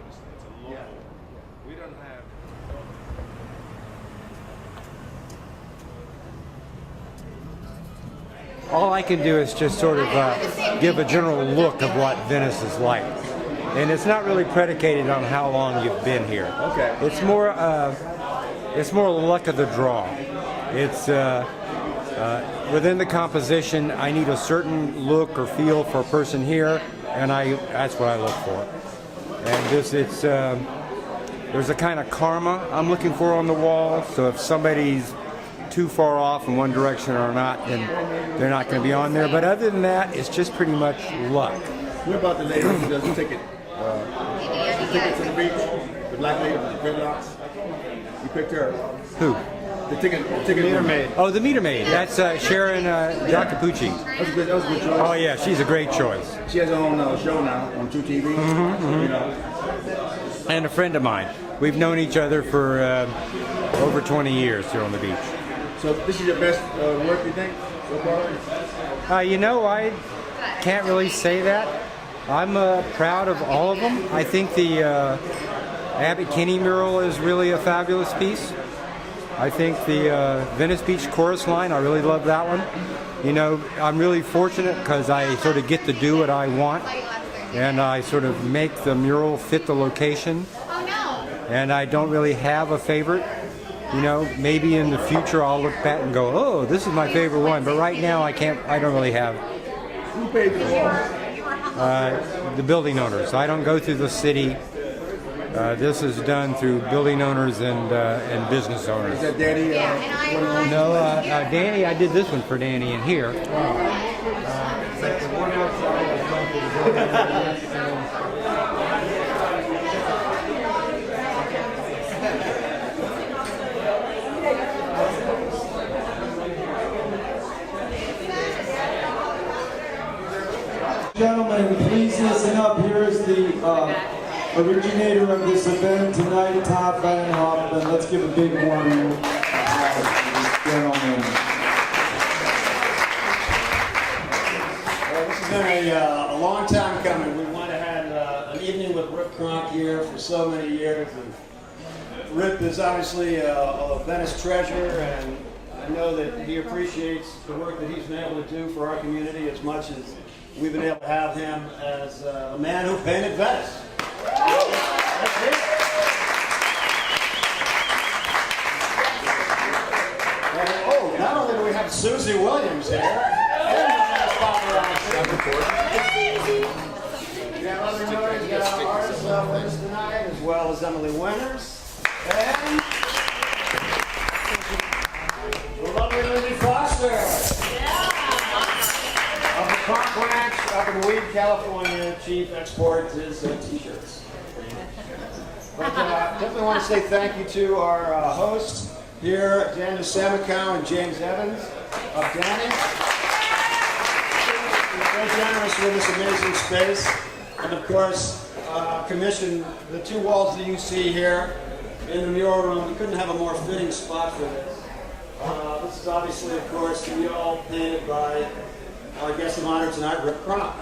It's a local. Yeah. We don't have. All I can do is just sort of give a general look of what Venice is like. And it's not really predicated on how long you've been here. Okay. It's more luck of the draw. It's within the composition, I need a certain look or feel for a person here, and that's what I look for. And there's a kind of karma I'm looking for on the wall. So if somebody's too far off in one direction or not, then they're not going to be on there. But other than that, it's just pretty much luck. What about the lady who does the ticket? Ticket to the beach, the black lady with the dreadlocks. You picked her. Who? The ticket meter maid. Oh, the meter maid. That's Sharon Jacopucci. That was a good choice. Oh yeah, she's a great choice. She has her own show now on 2 TV. You know. And a friend of mine. We've known each other for over 20 years here on the beach. So this is your best work, you think, so far? You know, I can't really say that. I'm proud of all of them. I think the Abbott Kinney mural is really a fabulous piece. I think the Venice Beach chorus line, I really love that one. You know, I'm really fortunate because I sort of get to do what I want, and I sort of make the mural fit the location. And I don't really have a favorite. You know, maybe in the future I'll look back and go, oh, this is my favorite one. But right now I don't really have. Who paid for the wall? The building owners. I don't go through the city. This is done through building owners and business owners. Is that Danny? No, Danny, I did this one for Danny in here. Gentlemen, please listen up. Here is the originator of this event tonight, Todd Van Hoffman. Let's give a big warm applause to this gentleman. Well, this has been a long time coming. We want to have an evening with Rip Cronk here for so many years. And Rip is obviously a Venice treasure, and I know that he appreciates the work that he's been able to do for our community as much as we've been able to have him as a man who painted Venice. And, oh, not only do we have Susie Williams here, and we got other notaries, we got our artists with us tonight, as well as Emily Winters, and the lovely Lindsay Foster. Of the Cronk Ranch up in Weed, California, chief export is t-shirts. But definitely want to say thank you to our hosts here, Daniel Samakow and James Evans of Danny. Very generous with this amazing space. And of course, commissioned the 2 walls that you see here in the mural room. We couldn't have a more fitting spot for this. This is obviously, of course, to be all painted by our guest of honor tonight, Rip Cronk.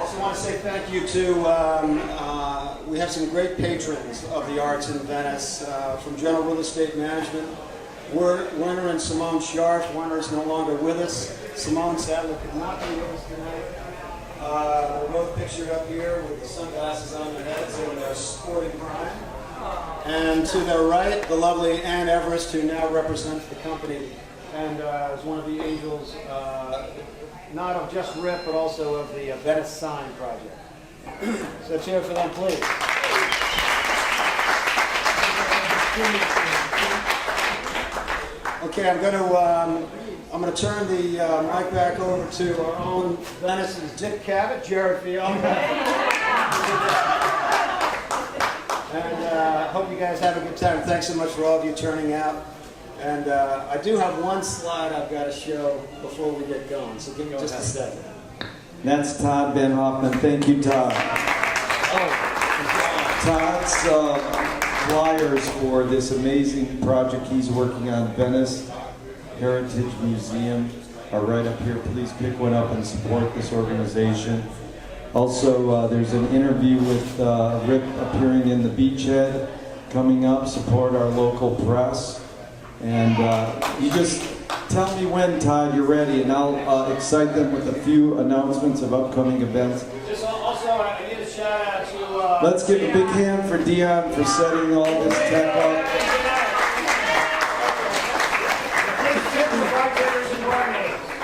Also want to say thank you to, we have some great patrons of the arts in Venice, from General Real Estate Management, Werner and Simone Scharf. Werner is no longer with us. Simone sadly could not be with us tonight. We're both pictured up here with the sunglasses on their heads in their sporting prime. And to their right, the lovely Ann Everest, who now represents the company and is one of the angels, not of just Rip, but also of the Venice Sign Project. So cheer for them, please. Okay, I'm going to turn the mic back over to our own Venice's Dick Cavett, Gerry Fialka. And hope you guys have a good time. Thanks so much for all of you turning out. And I do have one slide I've got to show before we get going, so give me just a second. That's Todd Van Hoffman. Thank you, Todd. Todd's flyers for this amazing project he's working on, Venice Heritage Museum. are right up here. Please pick one up and support this organization. Also, there's an interview with Rip appearing in the Beachhead coming up. Support our local press. And you just tell me when, Todd, you're ready, and I'll excite them with a few announcements of upcoming events. Just also, I need a shout out to... Let's give a big hand for Dion for setting all this tech up.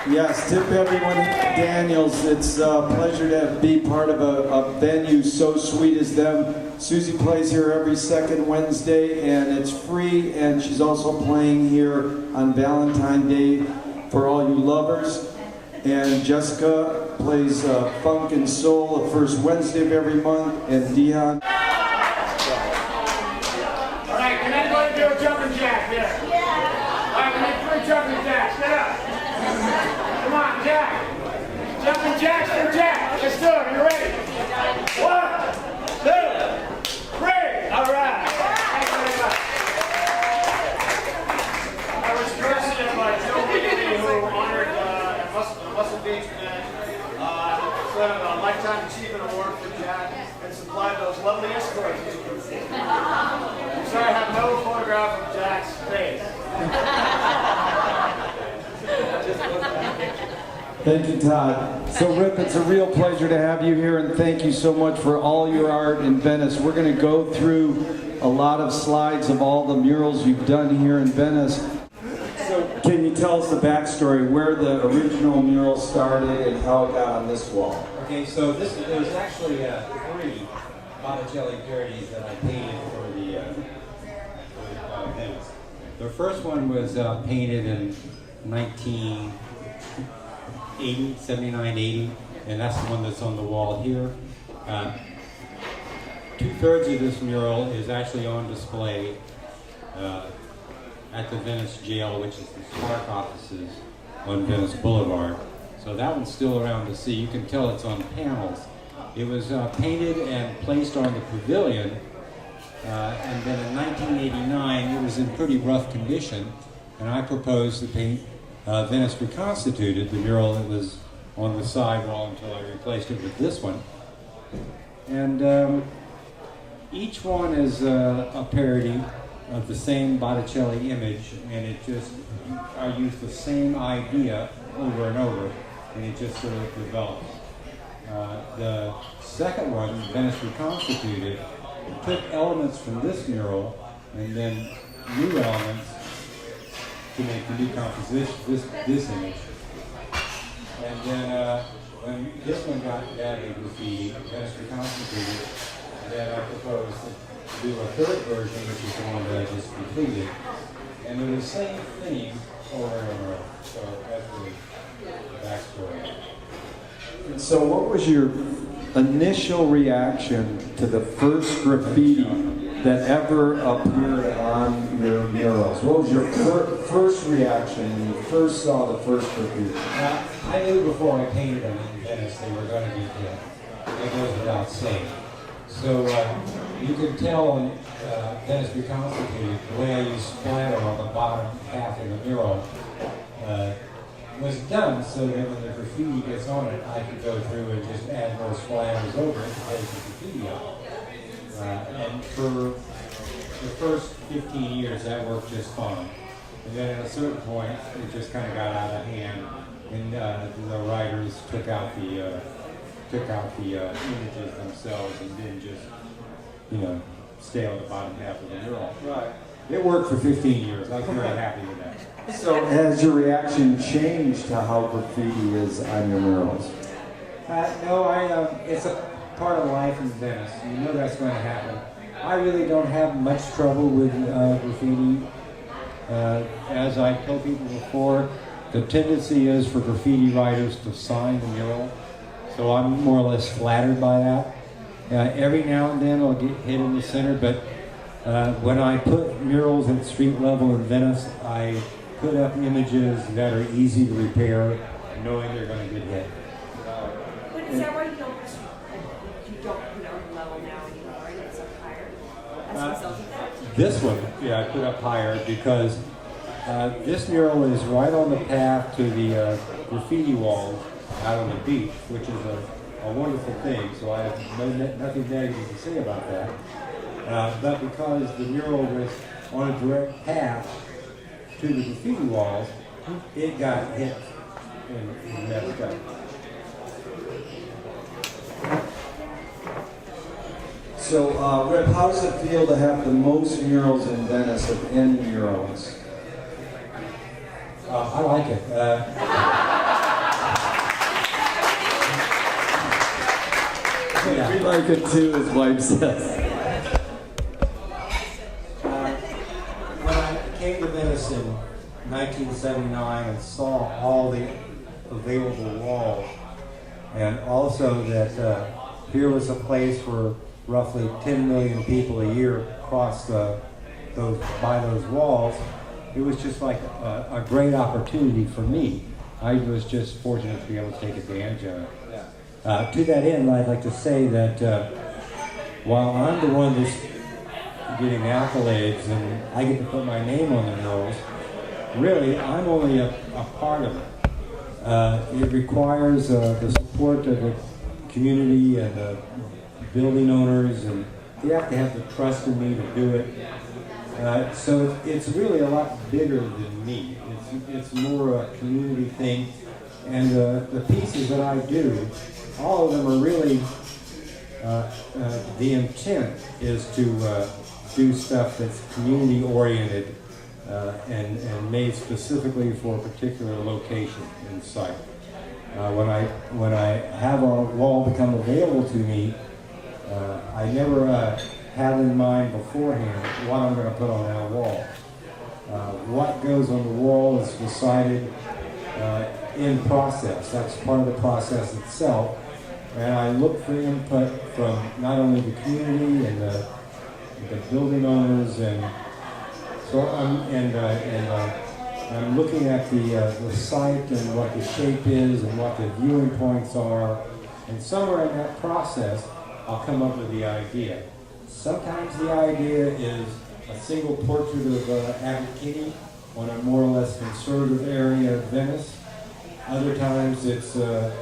Yes, tip everyone at Daniels. It's a pleasure to be part of a venue so sweet as them. Susie plays here every second Wednesday, and it's free, and she's also playing here on Valentine's Day for all you lovers. And Jessica plays funk and soul the first Wednesday of every month, and Dion. All right, can anybody do a jumping jack here? Yeah. All right, we need 3 jumping jacks. Get up. Come on, Jack. Jumping jacks for Jack. Let's do it. Are you ready? 1, 2, 3. All right. Thanks very much. I was president by Joe Beatty, who honored Muscle Beach today. A Lifetime Achievement Award for Jack, and supplied those lovely escorts. I'm sorry I have no photograph of Jack's face. Thank you, Todd. So, Rip, it's a real pleasure to have you here, and thank you so much for all your art in Venice. We're going to go through a lot of slides of all the murals you've done here in Venice. So, can you tell us the backstory, where the original mural started and how it got on this wall? Okay, so there's actually 3 Botticelli parodies that I painted for Venice. The first one was painted in 79, 80, and that's the one that's on the wall here. 2/3 of this mural is actually on display at the Venice jail, which is the Spark offices on Venice Boulevard. So that one's still around to see. You can tell it's on panels. It was painted and placed on the pavilion, and then in 1989 it was in pretty rough condition, and I proposed to paint Venice Reconstituted, the mural that was on the side wall, until I replaced it with this one. And each one is a parody of the same Botticelli image, and it just, I used the same idea over and over, and it just sort of develops. The second one, Venice Reconstituted, took elements from this mural and then new elements to make the new composition, this image. And then when this one got added with the Venice Reconstituted, then I proposed to do a third version, which is the one that I just completed. And it was the same theme over and over. So that's really the backstory. And so what was your initial reaction to the first graffiti that ever appeared on your murals? What was your first reaction when you first saw the first graffiti? I knew before I painted them in Venice they were going to be good. It goes without saying. So you can tell in Venice Reconstituted, the way I used splatter on the bottom half of the mural was done so that when the graffiti gets on it, I can go through and just add more splatters over it to place the graffiti on. And for the first 15 years, that worked just fine. And then at a certain point, it just kind of got out of hand, and the writers took out the images themselves and didn't just, stay on the bottom half of the mural. Right. It worked for 15 years. I was very happy with that. So has your reaction changed to how graffiti is on your murals? No, it's a part of life in Venice. You know that's going to happen. I really don't have much trouble with graffiti. As I told people before, the tendency is for graffiti writers to sign the mural. So I'm more or less flattered by that. Every now and then I'll get hit in the center, but when I put murals at street level in Venice, I put up images that are easy to repair, knowing they're going to get hit. But is that why you don't put on the level now anymore? It's up higher as a result of that? This one, I put up higher because This mural is right on the path to the graffiti walls out on the beach, which is a wonderful thing, so I have nothing negative to say about that. But because the mural was on a direct path to the graffiti walls, it got hit and messed up. So, Rip, how does it feel to have the most murals in Venice of any murals? I like it. Yeah. We like it too, his wife says. When I came to Venice in 1979 and saw all the available walls, and also that here was a place where roughly 10 million people a year cross by those walls, it was just like a great opportunity for me. I was just fortunate to be able to take advantage of it. To that end, I'd like to say that while I'm the one that's getting accolades and I get to put my name on the murals, really, I'm only a part of it. It requires the support of the community and the building owners, and they have to have the trust in me to do it. So it's really a lot bigger than me. It's more a community thing, and the pieces that I do, all of them are really, the intent is to do stuff that's community oriented and made specifically for a particular location in site. When I have a wall become available to me, I never have in mind beforehand what I'm going to put on that wall. What goes on the wall is decided in process. That's part of the process itself. And I look for input from not only the community and the building owners, and so I'm looking at the site and what the shape is and what the viewing points are, and somewhere in that process I'll come up with the idea. Sometimes the idea is a single portrait of Abbot Kinney on a more or less conservative area of Venice. Other times it's the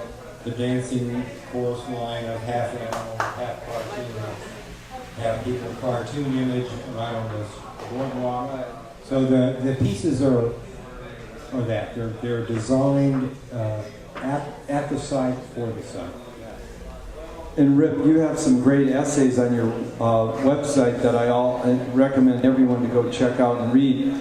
dancing chorus line of half animal, half cartoon, have people cartoon image right on this boardwalk. So the pieces are that. They're designed at the site for the site. And Rip, you have some great essays on your website that I recommend everyone to go check out and read.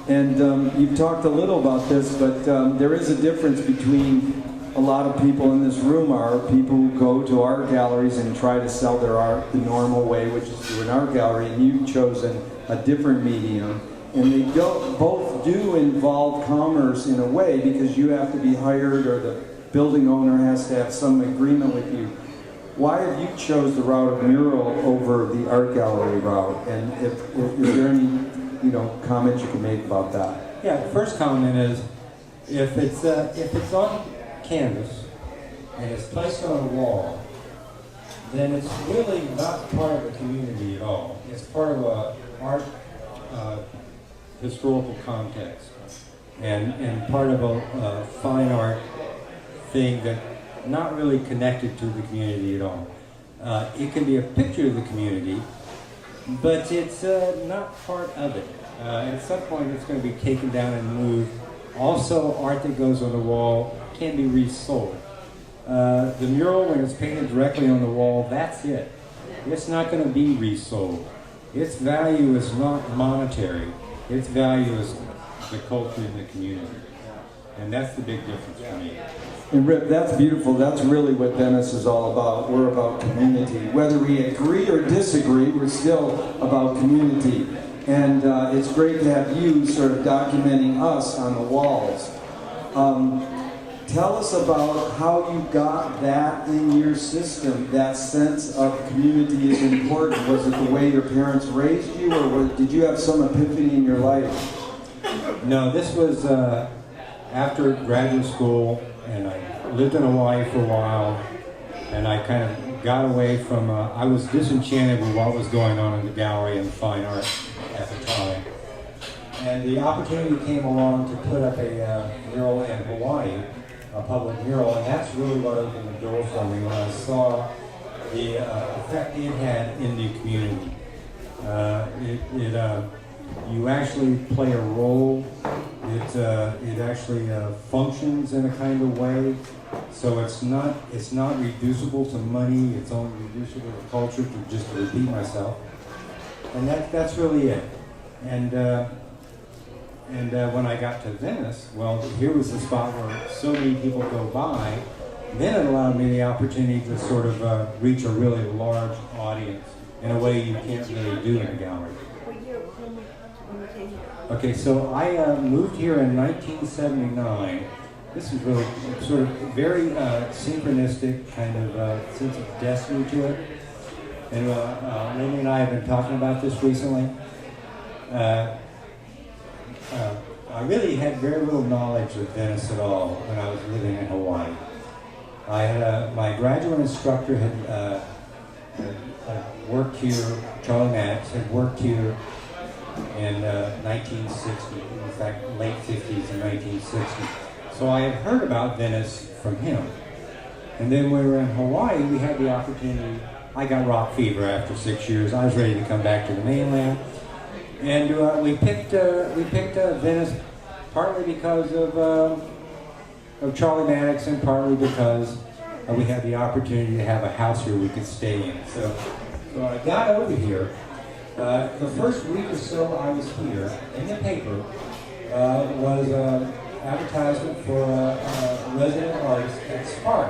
And you've talked a little about this, but there is a difference between a lot of people in this room are people who go to art galleries and try to sell their art the normal way, which is through an art gallery, and you've chosen a different medium. And they both do involve commerce in a way, because you have to be hired or the building owner has to have some agreement with you. Why have you chose the route of mural over the art gallery route? And is there any comments you can make about that? Yeah, the first comment is if it's on canvas and it's placed on a wall, then it's really not part of the community at all. It's part of a art historical context and part of a fine art thing that not really connected to the community at all. It can be a picture of the community, but it's not part of it. At some point it's going to be taken down and moved. Also, art that goes on the wall can be resold. The mural, when it's painted directly on the wall, that's it. It's not going to be resold. Its value is not monetary. Its value is the culture and the community. And that's the big difference for me. And Rip, that's beautiful. That's really what Venice is all about. We're about community. Whether we agree or disagree, we're still about community. And it's great to have you sort of documenting us on the walls. Tell us about how you got that in your system, that sense of community is important. Was it the way your parents raised you, or did you have some epiphany in your life? No, this was after graduate school, and I lived in Hawaii for a while, and I kind of got away from, I was disenchanted with what was going on in the gallery and fine art at the time. And the opportunity came along to put up a mural in Hawaii, a public mural, and that's really what opened the door for me when I saw the effect it had in the community. You actually play a role. It actually functions in a kind of way. So it's not reducible to money. It's only reducible to culture. Just to repeat myself, and that's really it. And when I got to Venice, well, here was the spot where so many people go by. Then it allowed me the opportunity to sort of reach a really large audience in a way you can't really do in a gallery. Okay, so I moved here in 1979. This is really sort of very synchronistic kind of sense of destiny to it. And Lily and I have been talking about this recently. I really had very little knowledge of Venice at all when I was living in Hawaii. I had my graduate instructor had worked here. Charlie Maddox had worked here in 1960, in fact, late 50s and 1960. So I had heard about Venice from him. And then when we were in Hawaii, we had the opportunity. I got rock fever after 6 years. I was ready to come back to the mainland. And we picked Venice partly because of Charlie Maddox and partly because we had the opportunity to have a house here we could stay in. So I got over here. The first week or so I was here, in the paper was an advertisement for a resident artist at Spark.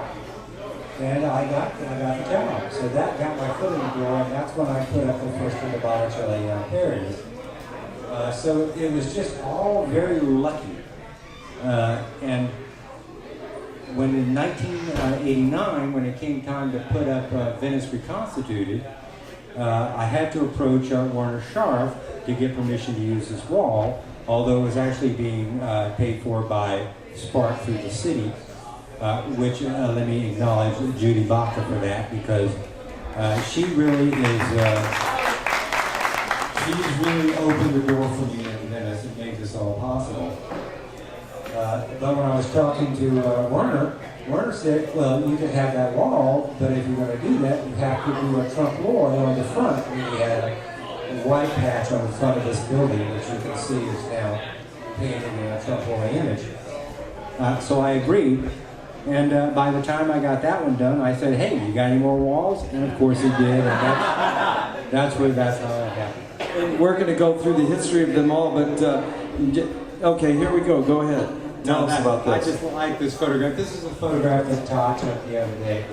And I got the job. So that got my foot in the door, and that's when I put up the first of the Botticelli parodies. So it was just all very lucky. And when in 1989, when it came time to put up Venice Reconstituted, I had to approach Warner Scharf to get permission to use this wall, although it was actually being paid for by Spark through the city, which let me acknowledge Judy Baca for that, because she really is, she's really opened the door for me in Venice and made this all possible. But when I was talking to Werner said, well, you can have that wall, but if you're going to do that, you have to do a trunk lore on the front. And he had a white patch on the front of this building, which you can see is now painted in a trunk lore image. So I agreed. And by the time I got that one done, I said, hey, you got any more walls? And of course he did. And that's how it happened. And we're going to go through the history of them all, but okay, here we go. Go ahead. Tell us about this. I just like this photograph. This is a photograph that Todd took the other day.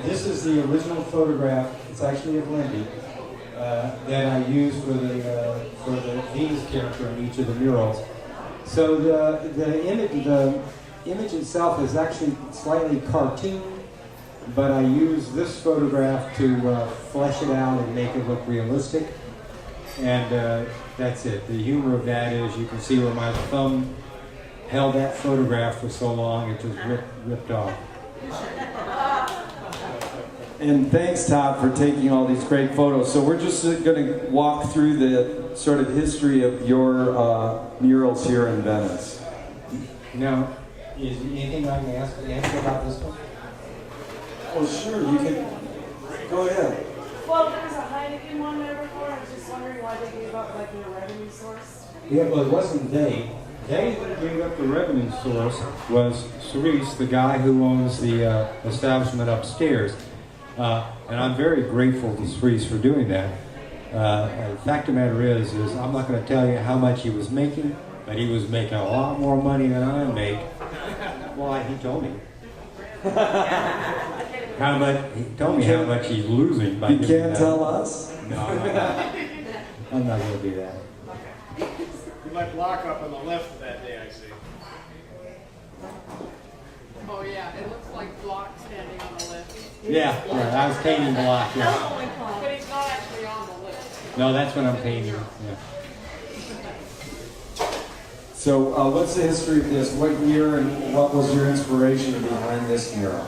This is the original photograph. It's actually of Lindy that I used for the Venus character in each of the murals. So the image itself is actually slightly cartoon, but I use this photograph to flesh it out and make it look realistic. And that's it. The humor of that is you can see where my thumb held that photograph for so long it just ripped off. And thanks, Todd, for taking all these great photos. So we're just going to walk through the sort of history of your murals here in Venice. Now, is there anything I can answer about this one? Oh, sure, you can. Go ahead. Well, there was a Heineken one there before. I was just wondering why they gave up like their revenue source. Yeah, well, it wasn't they. They that gave up the revenue source was Cerise, the guy who owns the establishment upstairs. And I'm very grateful to Cerise for doing that. The fact of the matter is I'm not going to tell you how much he was making, but he was making a lot more money than I make. Well, he told me. He told me how much he's losing by You doing can't that. tell us? No, I'm not going to do that. You like lockup on the left that day, I see. Oh yeah, it looks like Block standing on the list. Yeah, I was painting block. Yeah. But he's not actually on the list. No, that's what I'm painting. Yeah. So what's the history of this? What year and what was your inspiration behind this mural?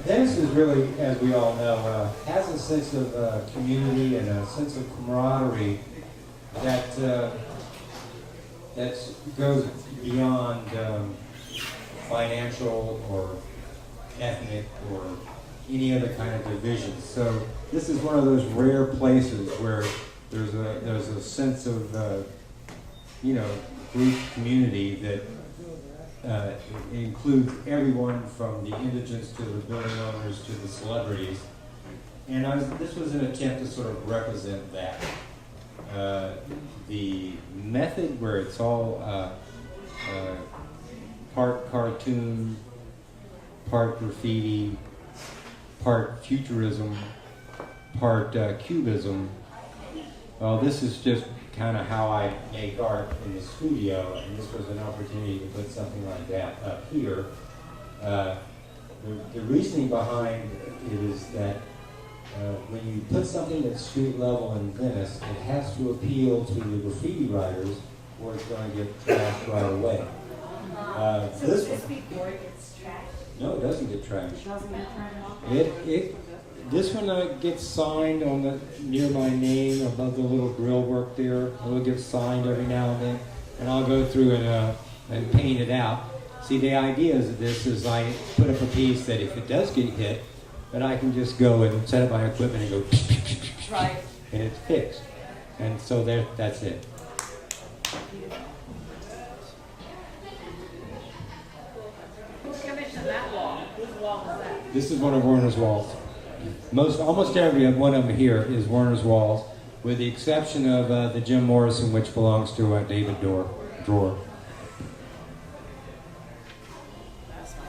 Venice is really, as we all know, has a sense of community and a sense of camaraderie that that goes beyond financial or ethnic or any other kind of division. So this is one of those rare places where there's a sense of group community that includes everyone from the indigents to the building owners to the celebrities. And this was an attempt to sort of represent that. The method where it's all part cartoon, part graffiti, part futurism, part cubism. Well, this is just kind of how I make art in the studio, and this was an opportunity to put something like that up here. The reasoning behind it is that when you put something at street level in Venice, it has to appeal to the graffiti writers, or it's going to get trashed right away. So this this one, before it gets trashed? no, it doesn't get trashed. Doesn't get trashed? This one gets signed on near my name above the little grill work there. It'll get signed every now and then, and I'll go through and paint it out. See, the idea of this is I put up a piece that if it does get hit, then I can just go and set up my equipment and go, Right. and it's fixed. And so that's it. Who commissioned that wall? Whose wall is that? This is one of Werner's walls. Almost every one of them here is Werner's walls, with the exception of the Jim Morrison, which belongs to David Drawer.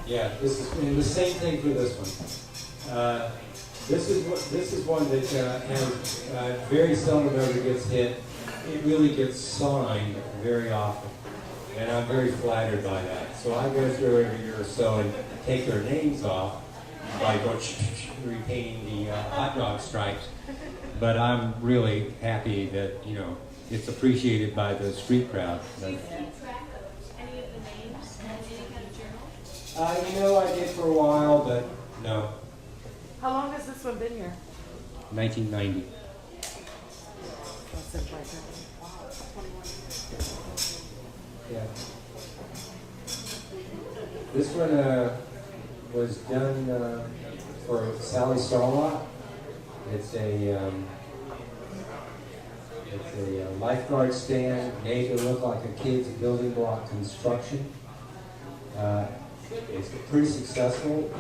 Yeah, this is and the same thing for this one. This is one that has very seldom ever gets hit. It really gets signed very often, and I'm very flattered by that. So I go through every year or so and take their names off by going repainting the hot dog stripes. But I'm really happy that it's appreciated by the street crowd. Do you keep track of any of the names in any kind of journal? I did for a while, but no. How long has this one been here? 1990. That's it right there. Wow, 21 years. Yeah. This one was done for Sally Starlock. It's a lifeguard stand made to look like a kid's building block construction. It's pretty successful.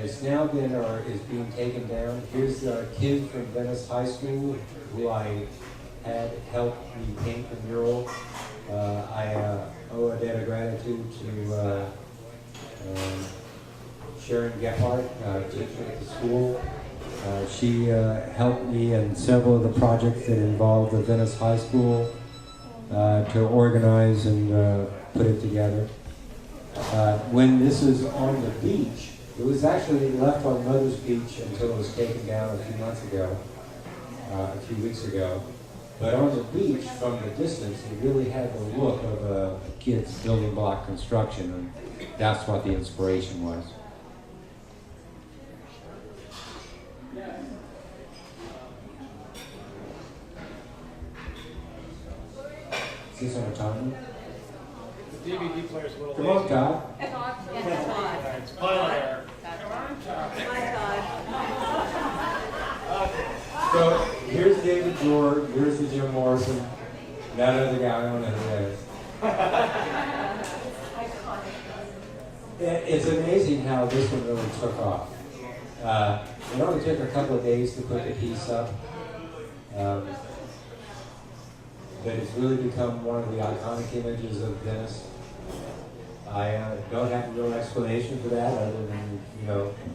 It's now been or is being taken down. Here's a kid from Venice High School who I had helped me paint the mural. I owe a debt of gratitude to Sharon Gephardt, teacher at the school. She helped me in several of the projects that involved the Venice High School to organize and put it together. When this is on the beach, it was actually left on Mother's Beach until it was taken down a few weeks ago. But on the beach, from the distance, it really had the look of a kid's building block construction, and that's what the inspiration was. Is this on a timer? The DVD player's a little Come on, lazy. Todd. It's pilot error. So here's David Drawer, here's the Jim Morrison, that other guy, I don't know who that is. It's amazing how this one really took off. It only took a couple of days to put the piece up, but it's really become one of the iconic images of Venice. I don't have a real explanation for that other than,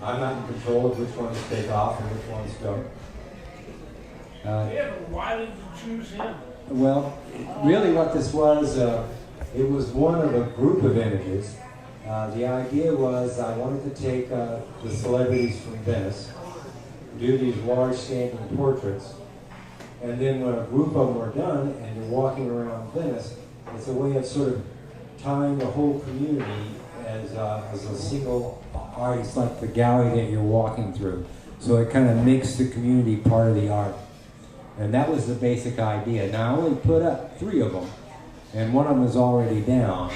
I'm not in control of which ones take off and which ones don't. Yeah, but why did you choose him? Well, really what this was, it was one of a group of images. The idea was I wanted to take the celebrities from Venice, do these large standing portraits, and then when a group of them are done and you're walking around Venice, it's a way of sort of tying the whole community as a single art. It's like the gallery that you're walking through. So it kind of makes the community part of the art. And that was the basic idea. Now I only put up 3 of them, and one of them is already down.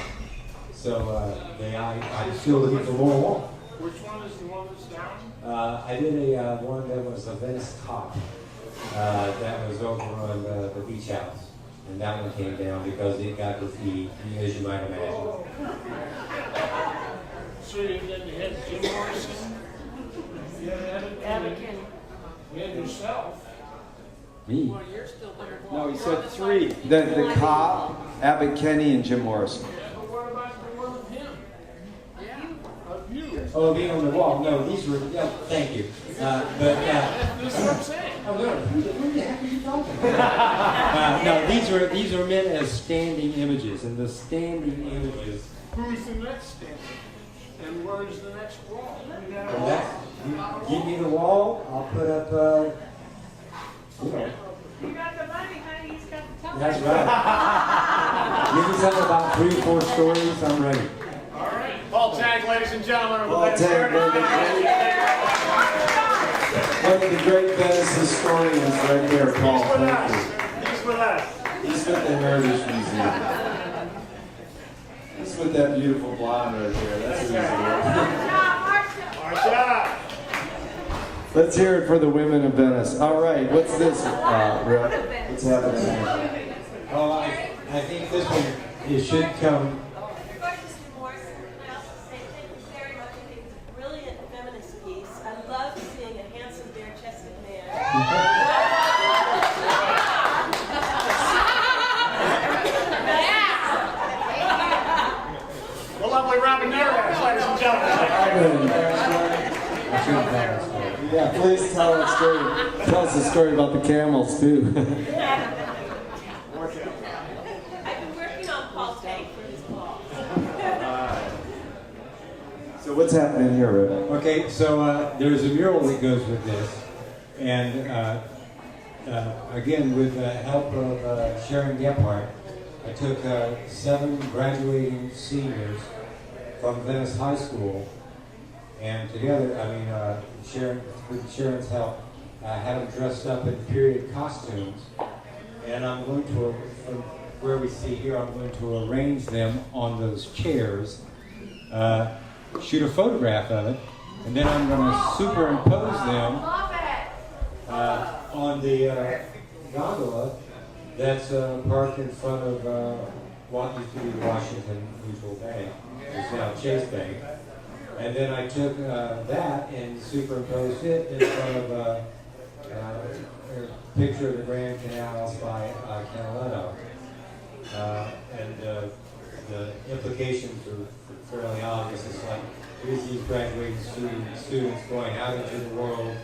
So I still looking for more. Which one is the one that's down? I did a one that was a Venice top. That was over on the beach house. And that one came down because it got graffiti, as you might imagine. So you had Jim Morrison? You had Abbott Kinney. You had yourself. Me? Well, you're still there. No, he said 3. The cop, Abbott Kinney, and Jim Morrison. But what about the one of him? Yeah. Of you? Oh, being on the wall. No, these were, yeah, thank you. That's what I'm saying. Oh, no, who the heck are you talking no, these are meant as standing images, and the standing images. Who's the next standing? And where's the next wall? You got a Well, wall? that's, you give me the wall, I'll put up, you know. You got the money, honey, he's got the time. That's right. Give me something about 3 or 4 stories, I'm ready. All right. Paul Tag, ladies and gentlemen. of the Paul Venice Tag, Heritage. One of the great Venice historians right there, Paul. He's with Thank us. you. He's with us. He's with the Heritage Museum. He's with that beautiful blonde right there. That's who he's with. Marsha. Let's hear it for the women of Venice. All right, what's this, Rip? What's happening here? Oh, I think this one, it should come. Gorgeous Morrison. I also say thank you very much. I think it's a brilliant feminist piece. I love seeing a handsome, bare-chested man. The lovely Robin Nearest, ladies and gentlemen. Yeah, please tell us story. Tell us a story about the camels too. I've been working on Paul's tank for his ball. So what's happening here, Rip? Okay, so there's a mural that goes with this, and again, with the help of Sharon Gephardt, I took 7 graduating seniors from Venice High School, and together, with Sharon's help, I had them dressed up in period costumes, and I'm going to, from where we see here, I'm going to arrange them on those chairs, shoot a photograph of it, and then I'm going to superimpose them on the gondola that's parked in front of what used to be the Washington Mutual Bank. It's now Chase Bank. And then I took that and superimposed it in front of a picture of the Grand Canal by Canaletto. And the implications are fairly obvious. It's like, here's these graduating students going out into the world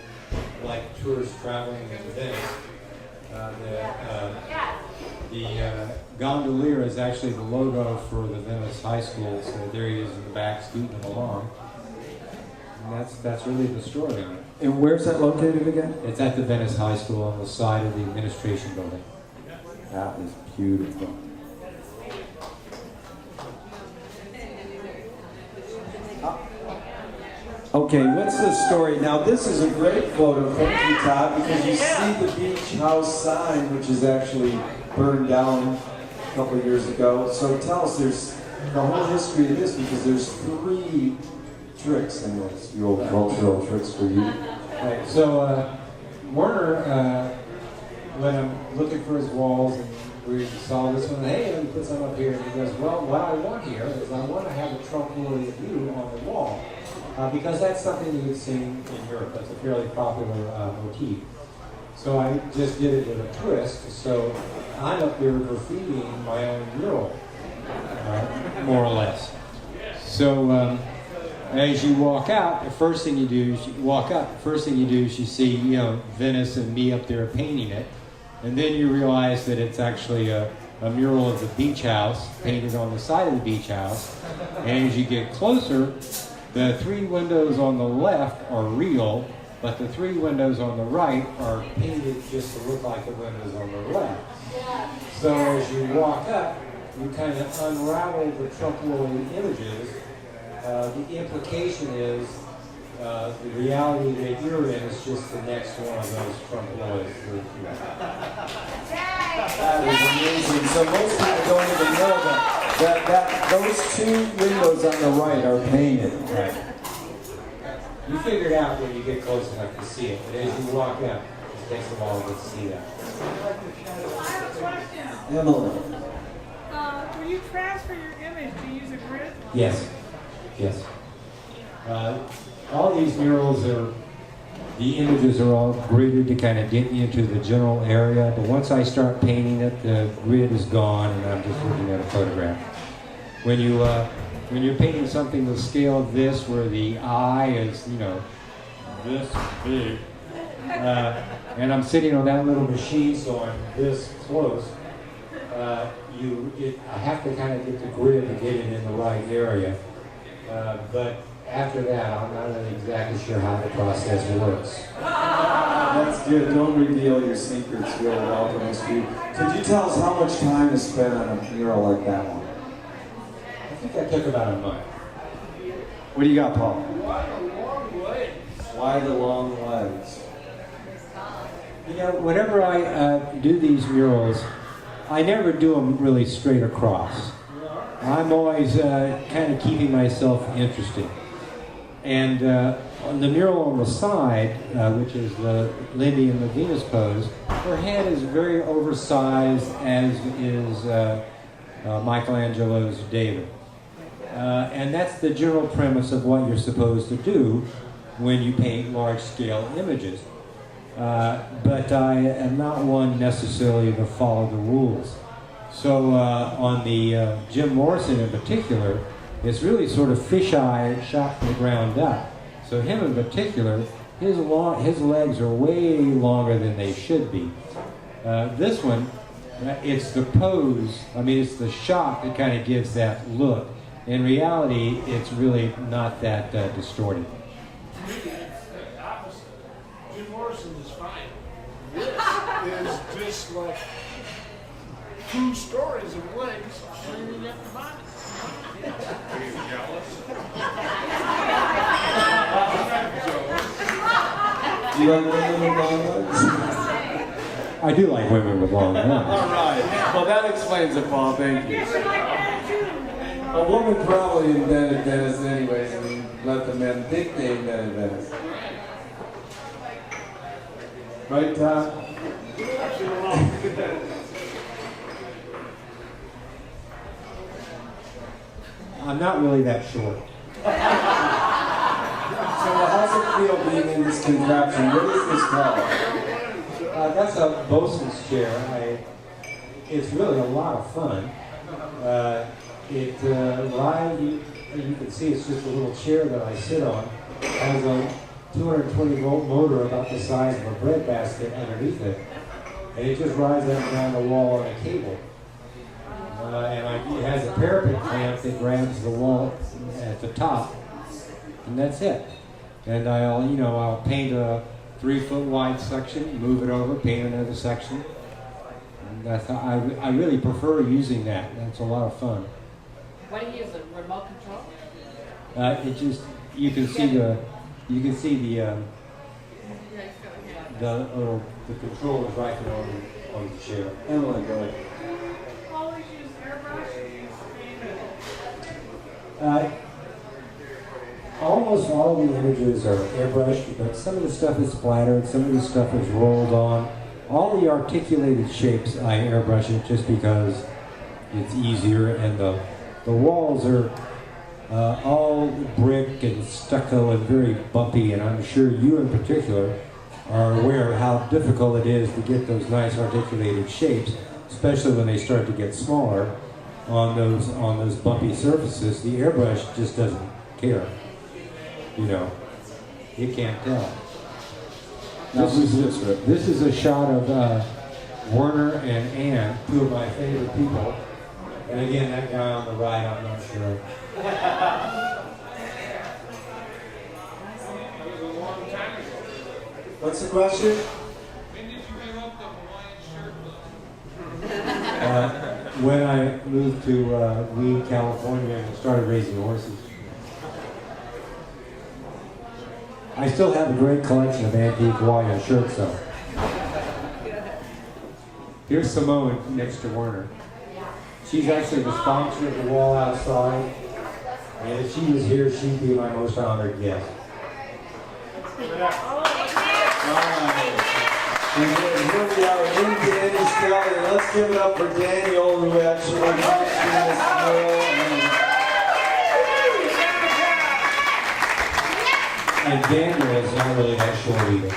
like tourists traveling into Venice. The gondolier is actually the logo for the Venice High School, so there he is in the back scooting them along. And that's really the story on it. And where's that located again? It's at the Venice High School on the side of the administration building. That is beautiful. Okay, what's the story? Now, this is a great photo. Thank you, Todd, because you see the beach house sign, which is actually burned down a couple of years ago. So tell us, there's the whole history of this, because there's 3 tricks in this. Your old cultural tricks for you. Right, so Werner, when I'm looking for his walls, and we saw this one, hey, let me put some up here, and he goes, well, what I want here is I want to have a trunk-worthy view on the wall. Because that's something you've seen in Europe. That's a fairly popular motif. So I just did it with a twist. So I'm up there graffitiing my own mural, more or less. So as you walk out, the first thing you do is you walk up. The first thing you do is you see, Venice and me up there painting it, and then you realize that it's actually a mural of the beach house painted on the side of the beach house. And as you get closer, the 3 windows on the left are real, but the 3 windows on the right are painted just to look like the windows on the left. So as you walk up, you kind of unravel the trunk-rolling images, the implication is the reality that you're in is just the next one of those front doors. That is amazing. So most people don't even know that those two windows on the right are painted. Right. You figure it out when you get close enough to see it, but as you walk out, it takes a while to see that. I have a question. Emily. When you transfer your image, do you use a grid? Yes. Yes. All these murals are, the images are all gridded to kind of get you into the general area, but once I start painting it, the grid is gone and I'm just looking at a photograph. When you're painting something the scale of this, where the eye is, you know, this big, and I'm sitting on that little machine, so I'm this close, I have to kind of get the grid to get it in the right area. But after that, I'm not really exactly sure how the process works. That's good. Don't reveal your secrets, really, all the rest of you. Could you tell us how much time is spent on a mural like that one? I think that took about a month. What do you got, Paul? What a long way. Why the long legs? You know, whenever I do these murals, I never do them really straight across. I'm always kind of keeping myself interested. And on the mural on the side, which is the Lindy in the Venus pose, her head is very oversized, as is Michelangelo's David. And that's the general premise of what you're supposed to do when you paint large-scale images. But I am not one necessarily to follow the rules. So on the Jim Morrison in particular, it's really sort of fisheye shot from the ground up. So him in particular, his legs are way longer than they should be. This one, it's the pose, I mean it's the shot that kind of gives that look. In reality, it's really not that distorted. To me, it's the opposite. Jim Morrison is fine. This is just like 2 stories of legs swinging at the body. Are you jealous? Do you like women with long legs? I do like women with long legs. All right. Well, that explains it, Paul. Thank you. A woman probably invented Venice anyways, and let the men think they invented Venice. Right, Tom? I'm not really that short. So how's it feel being in this contraption? What is this called? That's a bosun's chair. It's really a lot of fun. You can see it's just a little chair that I sit on. It has a 220-volt motor about the size of a breadbasket underneath it. And it just rides up and down the wall on a cable. It has a parapet clamp that grabs the wall at the top. And that's it. And I'll paint a 3-foot wide section, move it over, paint another section. And I really prefer using that. That's a lot of fun. What do you use, a remote control? You can see the control is right there on the chair. Emily, go ahead. Always use airbrush or use paint? Almost all of the images are airbrushed, but some of the stuff is splattered, some of the stuff is rolled on. All the articulated shapes I airbrush it just because it's easier, and the walls are all brick and stucco and very bumpy, and I'm sure you in particular are aware of how difficult it is to get those nice articulated shapes, especially when they start to get smaller on those bumpy surfaces. The airbrush just doesn't care. It can't tell. Now, who's this, Rip? This is a shot of Werner and Ann, 2 of my favorite people. And again, that guy on the right, I'm not sure. What's the question? When did you give up the Hawaiian shirt look? When I moved to Weed, California, and started raising horses. I still have a great collection of antique Hawaiian shirts, though. Here's Simone next to Werner. She's actually the sponsor of the wall outside, and if she was here, she'd be my most honored guest. And here we are in Danny's gallery. Let's give it up for Daniel, who actually helped in this mural. And Daniel is not really that short either.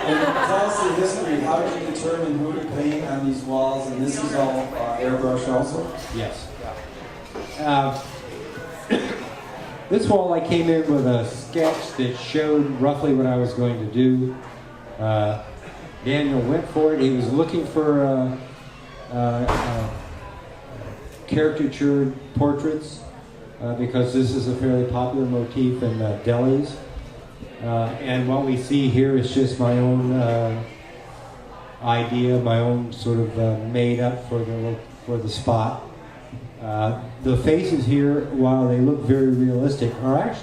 And tell us the history. How did you determine who to paint on these walls? And this is all airbrush also? Yes. This wall, I came in with a sketch that showed roughly what I was going to do. Daniel went for it. He was looking for caricatured portraits because this is a fairly popular motif in delis. And what we see here is just my own idea, my own sort of made up for the spot. The faces here, while they look very realistic, are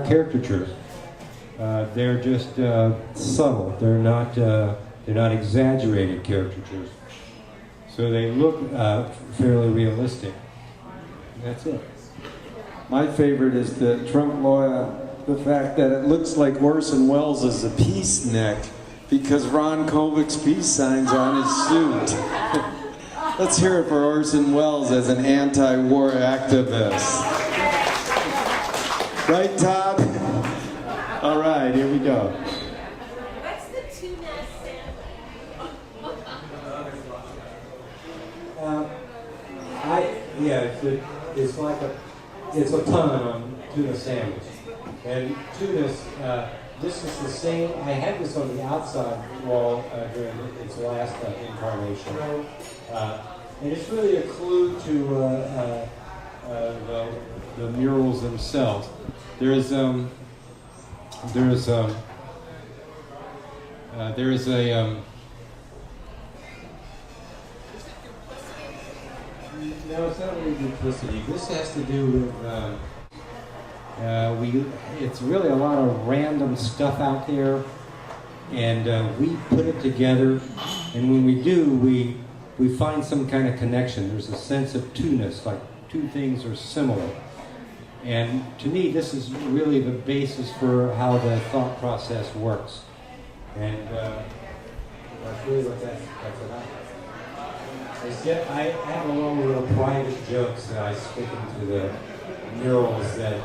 caricatures. They're just subtle. They're not exaggerated caricatures. So they look fairly realistic. That's it. My favorite is the Trunk.Rip, the fact that it looks like Orson Welles is a peace neck because Ron Kovic's peace sign's on his suit. Let's hear it for Orson Welles as an anti-war activist. Right, Todd? All right, here we go. What's the tuna sandwich? It's a pun on tuna sandwich. And tunas, this is the same. I had this on the outside wall during its last incarnation. And it's really a clue to the murals themselves. There's a no, it's not really duplicity. This has to do with it's really a lot of random stuff out there, and we put it together. And when we do, we find some kind of connection. There's a sense of two-ness, like two things are similar. And to me, this is really the basis for how the thought process works. And that's really what that's about. I have a lot of little private jokes that I stick into the murals that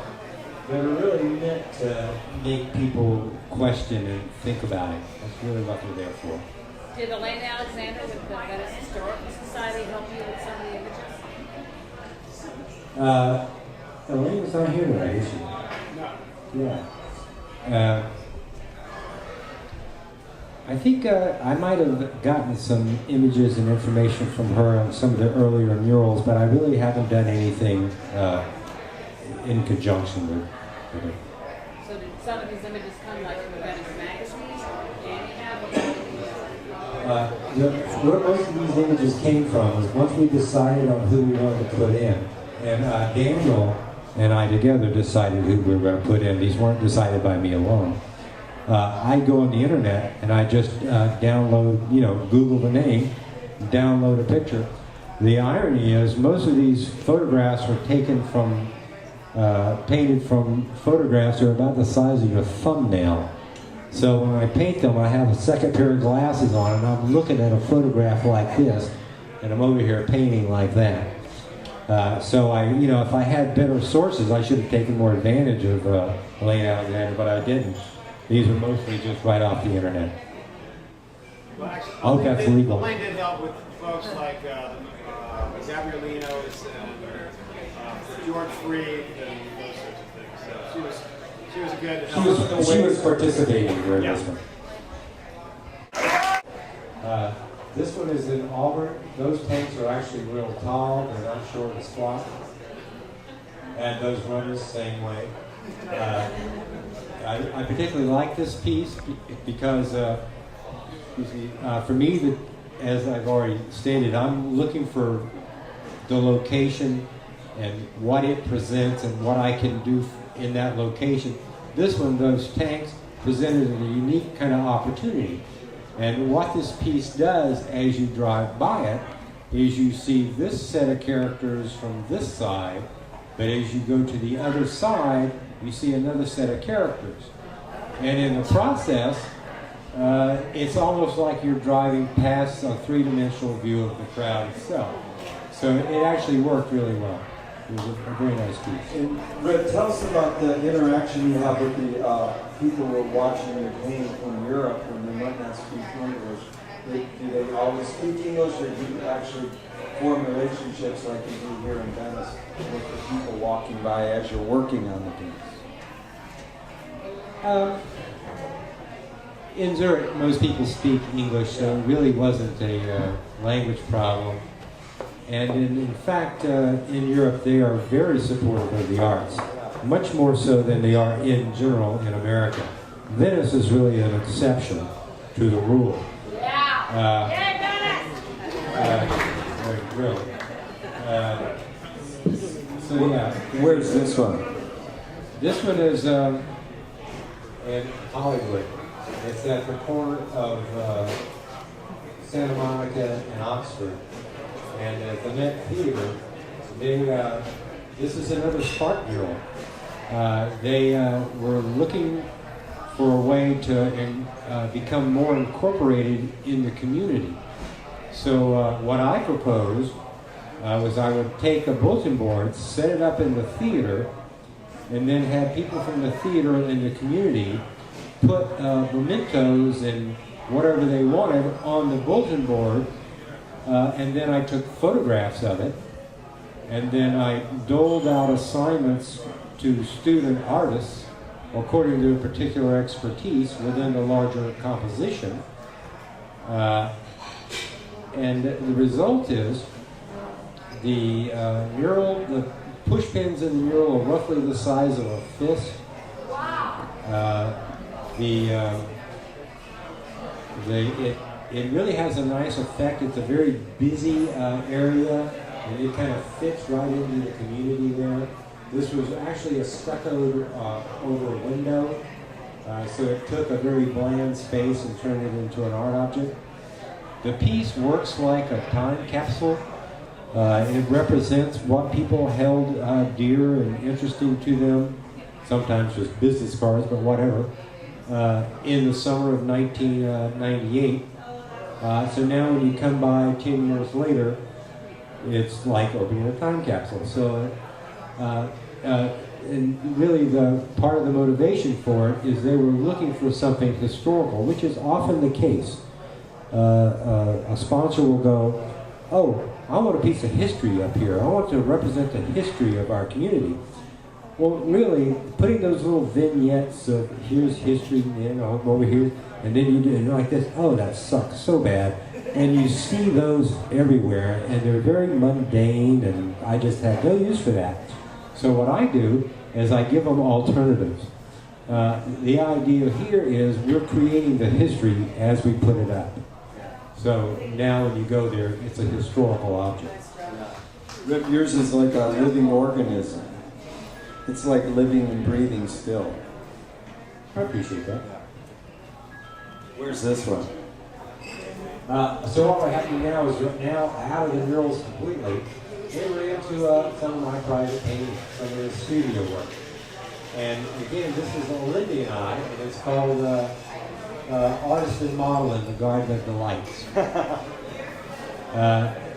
are really meant to make people question and think about it. That's really what they're there for. Did Elaine Alexander with the Venice Historical Society help you with some of the images? Elaine's not here tonight, is she? No. Yeah. I think I might have gotten some images and information from her on some of the earlier murals, but I really haven't done anything in conjunction with her. So did some of these images come like from the Venice magazine? Danny have where most of these images came from was once we decided on who we wanted to put in, and Daniel and I together decided who we were going to put in. These weren't decided by me alone. I go on the internet and I just download, Google the name, download a picture. The irony is most of these photographs were taken from, painted from photographs that are about the size of your thumbnail. So when I paint them, I have a second pair of glasses on and I'm looking at a photograph like this, and I'm over here painting like that. So if I had better sources, I should have taken more advantage of Elaine Alexander, but I didn't. These are mostly just right off the internet. Well, actually, I hope that's legal. Elaine did help with folks like Gabrielinos and George Freed and those sorts of things. So she was a good help. She was participating during this one. This one is in Auburn. Those tanks are actually real tall. They're not short and squat. And those runners, same way. I particularly like this piece because, for me, as I've already stated, I'm looking for the location and what it presents and what I can do in that location. This one, those tanks, presented a unique kind of opportunity. And what this piece does as you drive by it is you see this set of characters from this side, but as you go to the other side, you see another set of characters. And in the process, it's almost like you're driving past a three-dimensional view of the crowd itself. So it actually worked really well. It was a very nice piece. And Rip, tell us about the interaction you have with the people who are watching your paint from Europe when they might not speak English. Do they always speak English, or do you actually form relationships like you do here in Venice with the people walking by as you're working on the piece? In Zurich, most people speak English, so it really wasn't a language problem. And in fact, in Europe, they are very supportive of the arts, much more so than they are in general in America. Venice is really an exception to the rule. Really. So yeah. Where's this one? This one is in Hollywood. It's at the corner of Santa Monica and Oxford. And at the Met Theater, this is another Spark mural. They were looking for a way to become more incorporated in the community. So what I proposed was I would take a bulletin board, set it up in the theater, and then have people from the theater and the community put mementos and whatever they wanted on the bulletin board. And then I took photographs of it, and then I doled out assignments to student artists according to a particular expertise within the larger composition. And the result is the mural, the push pins in the mural are roughly the size of a fist. Wow. It really has a nice effect. It's a very busy area, and it kind of fits right into the community there. This was actually a stuccoed over window, so it took a very bland space and turned it into an art object. The piece works like a time capsule. It represents what people held dear and interesting to them, sometimes just business cards, but whatever, in the summer of 1998. So now when you come by 10 years later, it's like opening a time capsule. So, and really the part of the motivation for it is they were looking for something historical, which is often the case. A sponsor will go, oh, I want a piece of history up here. I want to represent the history of our community. Well, really, putting those little vignettes of here's history, over here, and then you do it like this, oh, that sucks so bad. And you see those everywhere, and they're very mundane, and I just have no use for that. So what I do is I give them alternatives. The idea here is we're creating the history as we put it up. So now when you go there, it's a historical object. Rip, yours is like a living organism. It's like living and breathing still. I appreciate that. Where's this one? So what happening now is now out of the murals completely. They were into some of my private painting, some of the studio work. And again, this is Olympian Eye, and it's called Artist and Model in the Garden of Delights.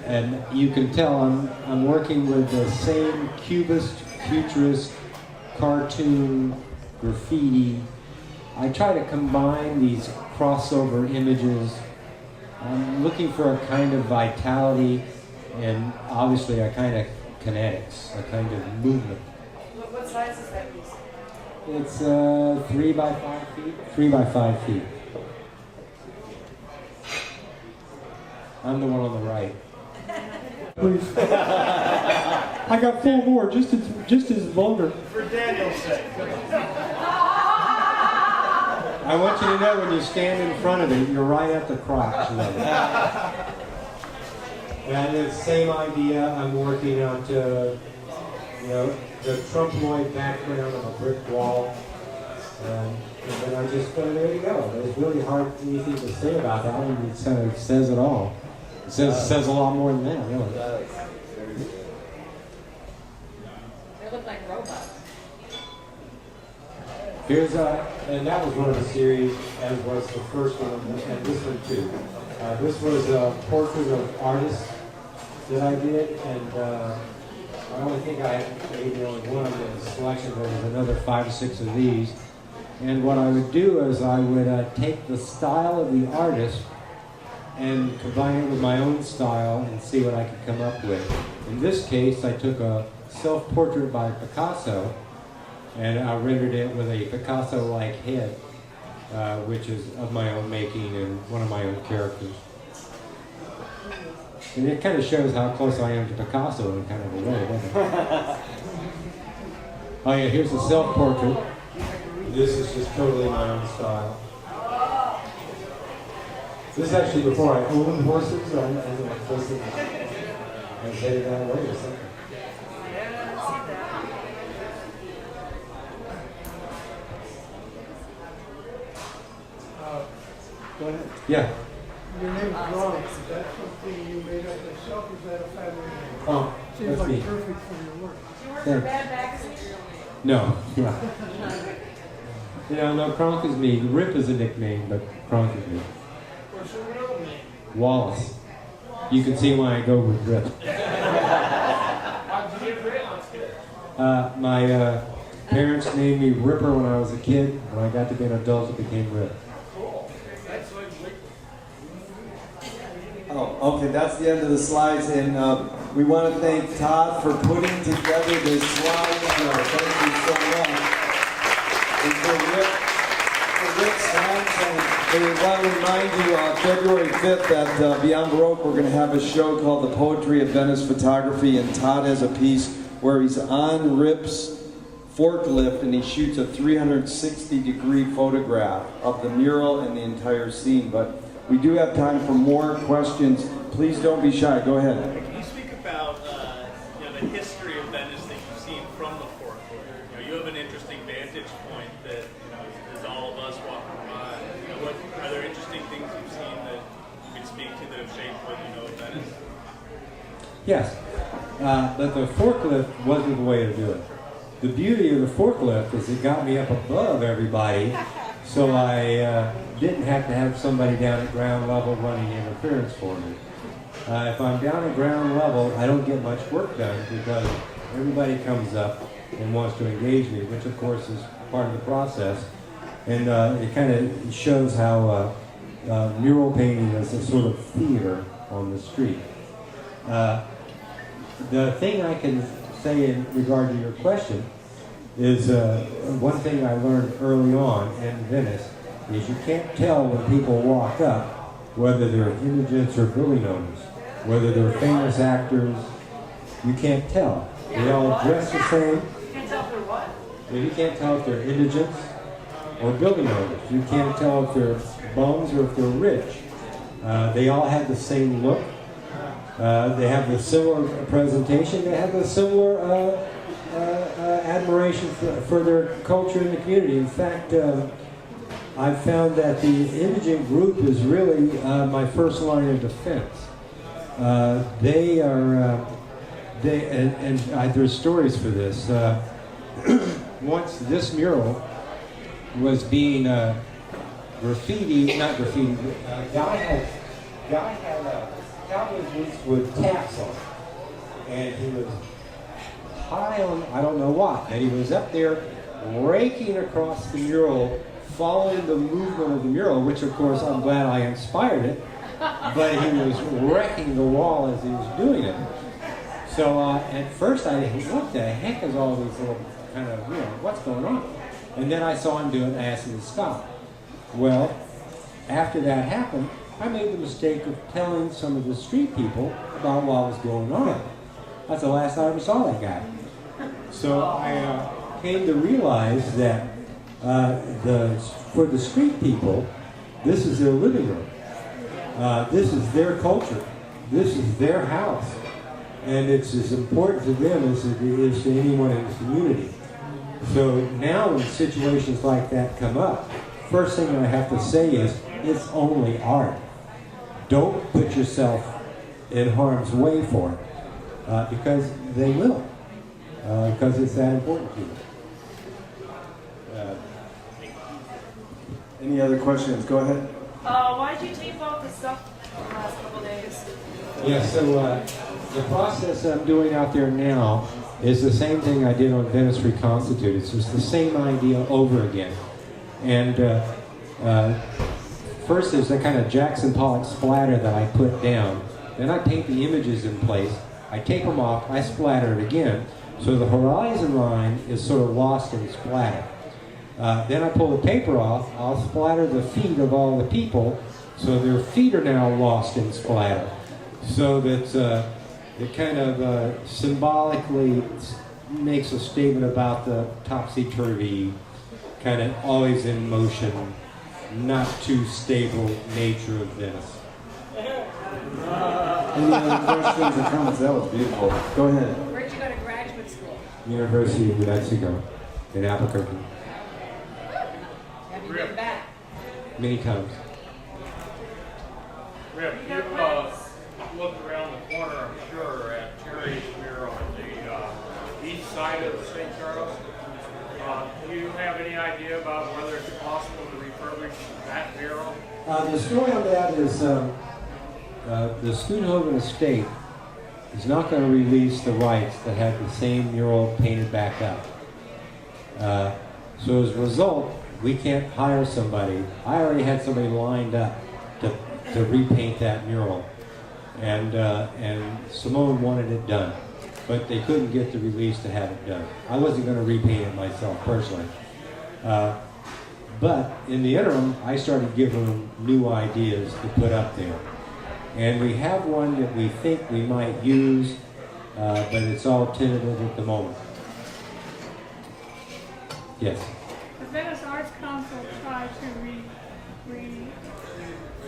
And you can tell I'm working with the same cubist, futurist, cartoon, graffiti. I try to combine these crossover images. I'm looking for a kind of vitality and obviously a kind of kinetics, a kind of movement. What size is that piece? It's 3 by 5 feet. 3 by 5 feet. I'm the one on the right. Please. I got 4 more, just as vulgar. For Daniel's sake. I want you to know when you stand in front of it, you're right at the crotch level. And the same idea, I'm working on to, the trompe l'oeil background of a brick wall. And then I just put it there to go. It's really hard anything to say about that. I mean, it kind of says it all. It says a lot more than that, really. They look like robots. Here's and that was one of the series, as was the first one, and this one too. This was a portrait of artists that I did, and I only think I had maybe only one of them in the selection. There was another 5 or 6 of these. And what I would do is I would take the style of the artist and combine it with my own style and see what I could come up with. In this case, I took a self-portrait by Picasso, and I rendered it with a Picasso-like head, which is of my own making and one of my own characters. And it kind of shows how close I am to Picasso in kind of a way, doesn't it? Oh yeah, here's a self-portrait. This is just totally my own style. This is actually before I owned horses. I was headed that way or something. Go ahead. Yeah. Your name's Cronk. Is that something you made up yourself, or is that a family name? Oh, Seems that's like me. perfect for your work. Do you work for Bad Magazine? No. Yeah. No, Cronk is me. Rip is a nickname, but Cronk is me. What's your real name? Wallace. You can see why I go with Rip. How'd you get Rip? My parents named me Ripper when I was a kid. When I got to be an adult, it became Rip. Cool. That's like Oh, okay, that's the end of the slides, and we want to thank Todd for putting together this slide show. Thank you so much. And for Rick's hands, we want to remind you, February 5th at Beyond Baroque, we're going to have a show called The Poetry of Venice Photography, and Todd has a piece where he's on Rip's forklift and he shoots a 360-degree photograph of the mural and the entire scene. But we do have time for more questions. Please don't be shy. Go ahead. Can you speak about the history of Venice that you've seen from the forklift? You have an interesting vantage point that as all of us walking by. What are there interesting things you've seen that you can speak to that have shaped what you know of Venice? Yes, but the forklift wasn't the way to do it. The beauty of the forklift is it got me up above everybody, so I didn't have to have somebody down at ground level running interference for me. If I'm down at ground level, I don't get much work done because everybody comes up and wants to engage me, which of course is part of the process. And it kind of shows how mural painting is a sort of theater on the street. The thing I can say in regard to your question is one thing I learned early on in Venice is you can't tell when people walk up whether they're indigents or building owners, whether they're famous actors. You can't tell. They all dress the same. You can't tell if they're what? You can't tell if they're indigents or building owners. You can't tell if they're bums or if they're rich. They all have the same look. They have the similar presentation. They have the similar admiration for their culture in the community. In fact, I've found that the indigent group is really my first line of defense. They are, there's stories for this. Once this mural was being graffiti, not graffiti, guy had cowboy boots with taps on, and he was high on I don't know what, and he was up there raking across the mural, following the movement of the mural, which of course I'm glad I inspired it, but he was wrecking the wall as he was doing it. So at first I didn't, what the heck is all these little kind of, what's going on? And then I saw him do it and I asked him to stop. Well, after that happened, I made the mistake of telling some of the street people about what was going on. That's the last I ever saw that guy. So I came to realize that for the street people, this is their living room. This is their culture. This is their house. And it's as important to them as it is to anyone in the community. So now when situations like that come up, first thing I have to say is, it's only art. Don't put yourself in harm's way for it, because they will, because it's that important to you. Any other questions? Go ahead. Why did you tape off the stuff the last couple of days? Yeah, so the process I'm doing out there now is the same thing I did on Venice Reconstituted. It's just the same idea over again. And first there's that kind of Jackson Pollock splatter that I put down. Then I paint the images in place. I tape them off, I splatter it again. So the horizon line is sort of lost in splatter. Then I pull the paper off, I'll splatter the feet of all the people, so their feet are now lost in splatter. So that it kind of symbolically makes a statement about the topsy-turvy, kind of always in motion, not too stable nature of Venice. Any other questions or comments? That was beautiful. Go ahead. Where'd you go to graduate school? University of New Mexico in Albuquerque. Have you been back? Many times. Rip, you've looked around the corner, I'm sure, at Terry's mural on the east side of St. Charles. Do you have any idea about whether it's possible to refurbish that mural? The story on that is the Schoonhoven estate is not going to release the rights that had the same mural painted back up. So as a result, we can't hire somebody. I already had somebody lined up to repaint that mural. And Simone wanted it done, but they couldn't get the release to have it done. I wasn't going to repaint it myself personally. But in the interim, I started giving them new ideas to put up there. And we have one that we think we might use, but it's all tentative at the moment. Yes? The Venice Arts Council tried to